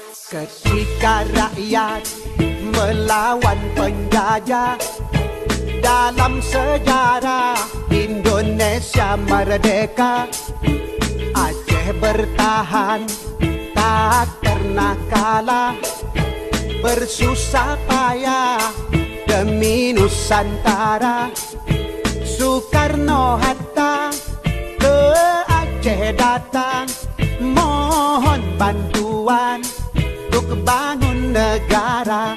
Ketika rakyat melawan penjajah, dalam sejarah Indonesia merdeka, Aceh bertahan tak pernah kalah, bersusah payah demi Nusantara. Soekarno-Hatta ke Aceh datang, mohon bantuan untuk bangun negara.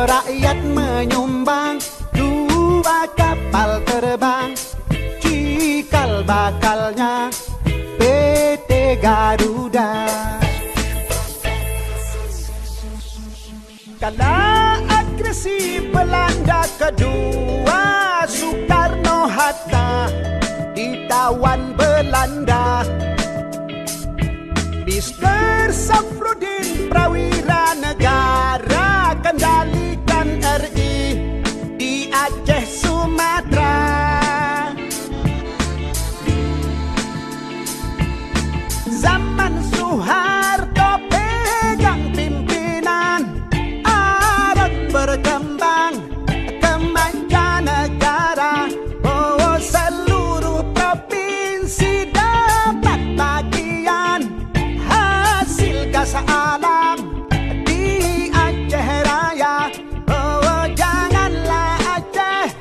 Rakyat menyumbang 2 kapal terbang, cikal bakalnya PT Garuda. Kala agresi Belanda kedua, Soekarno-Hatta ditawan Belanda. Mr. Safrudin Prawira Negara kendalikan RI di Aceh Sumatera. Zaman Soeharto pegang pimpinan, Arab berkembang ke mancanegara. Oh, seluruh provinsi dapat bagian hasil gas alam di Aceh Raya. Oh, janganlah Aceh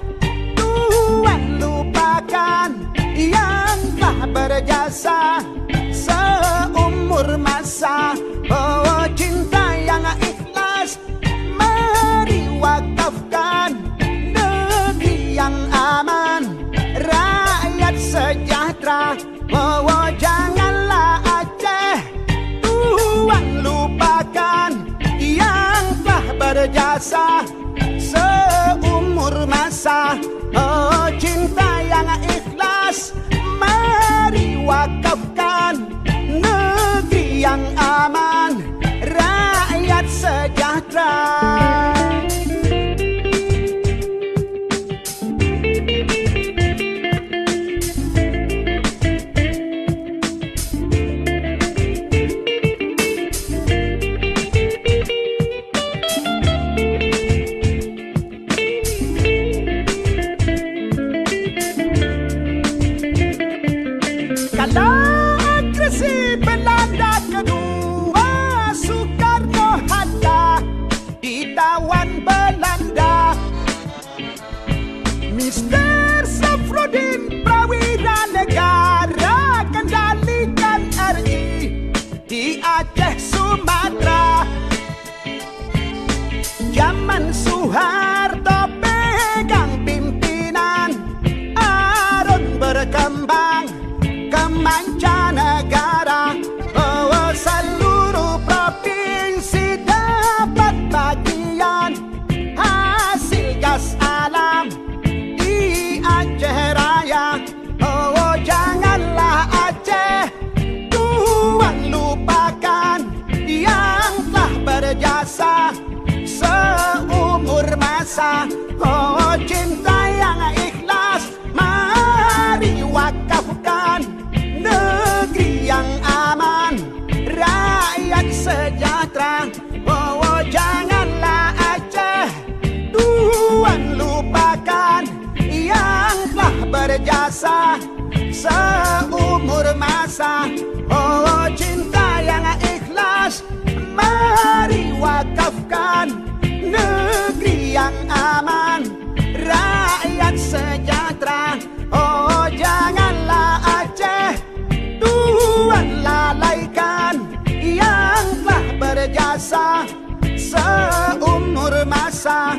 tuan lupakan yang telah berjasa seumur masa. Oh, cinta yang ikhlas mari wakafkan, negeri yang aman, rakyat sejahtera. Oh, janganlah Aceh tuan lupakan yang telah berjasa seumur masa. Oh, cinta yang ikhlas mari wakafkan, negeri yang aman, rakyat sejahtera. Kala agresi Belanda kedua, Soekarno-Hatta ditawan Belanda. Mr. Safrudin Prawira Negara kendalikan RI di Aceh Sumatera. Zaman Soeharto pegang pimpinan, Arab berkembang ke mancanegara. Oh, seluruh provinsi dapat bagian hasil gas alam di Aceh Raya. Oh, janganlah Aceh tuan lupakan yang telah berjasa seumur masa. Oh, cinta yang ikhlas mari wakafkan, negeri yang aman, rakyat sejahtera. Oh, janganlah Aceh tuan lupakan yang telah berjasa seumur masa. Oh, cinta yang ikhlas mari wakafkan, negeri yang aman, rakyat sejahtera. Oh, janganlah Aceh tuan lalaikan yang telah berjasa seumur masa.